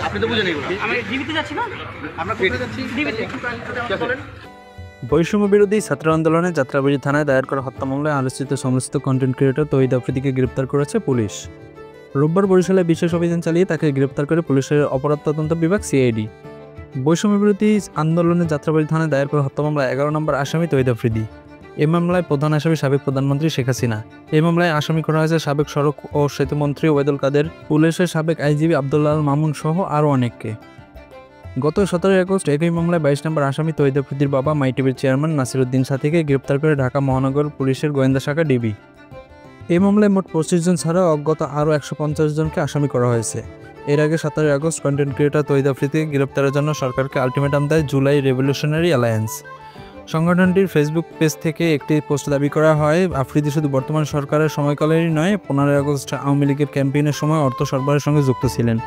আপনি তো বুঝেন এগুলো। আমি ডিবিতে যাচ্ছি না, আমরা কোথায় যাচ্ছি? ডিবিতে। বলেন। বৈষম্য বিরোধী ছাত্র আন্দোলনে যাত্রাবাড়ি থানায় দায়ের করা হত্যা মামলায় আলোচিত সমস্ত কন্টেন্ট ক্রিয়েটর তৌহিদ আফ্রিদিকে গ্রেপ্তার করেছে পুলিশ। রোববার বরিশালে বিশেষ অভিযান চালিয়ে তাকে গ্রেপ্তার করে পুলিশের অপরাধ তদন্ত বিভাগ সিআইডি। বৈষম্য বিরোধী আন্দোলনে যাত্রাবাড়ি থানায় দায়ের করা হত্যা মামলায় 11 নম্বর আসামি তৌহিদ আফ্রিদি। এই মামলায় প্রধান আসামি সাবেক প্রধানমন্ত্রী শেখ হাসিনা। এই মামলায় আসামি করা হয়েছে সাবেক সড়ক ও সেতুমন্ত্রী ওবায়দুল কাদের, পুলিশের সাবেক আইজিপি আব্দুল্লাহ আল মামুন সহ আরও অনেককে। গত 17 আগস্ট একই মামলায় 22 নম্বর আসামি তৌহিদ আফ্রিদির বাবা মাই টিভির চেয়ারম্যান নাসিরউদ্দিন সাথীকে গ্রেপ্তার করে ঢাকা মহানগর পুলিশের গোয়েন্দা শাখা ডিবি। এই মামলায় মোট 25 জন ছাড়াও অজ্ঞাত আরও 150 জনকে আসামি করা হয়েছে। এর আগে 17 আগস্ট কন্টেন্ট ক্রিয়েটর তৌহিদ আফ্রিদিকে গ্রেপ্তারের জন্য সরকারকে আলটিমেটাম দেয় জুলাই রেভলিউশনারি অ্যালায়েন্স। সংগঠনটির ফেসবুক পেজ থেকে একটি পোস্ট দাবি করা হয়, আফ্রিদি শুধু বর্তমান সরকারের সময়কালেরই নয়, 15 আগস্ট আওয়ামী লীগের ক্যাম্পেইনের সময় অর্থ সরবরাহের সঙ্গে যুক্ত ছিলেন।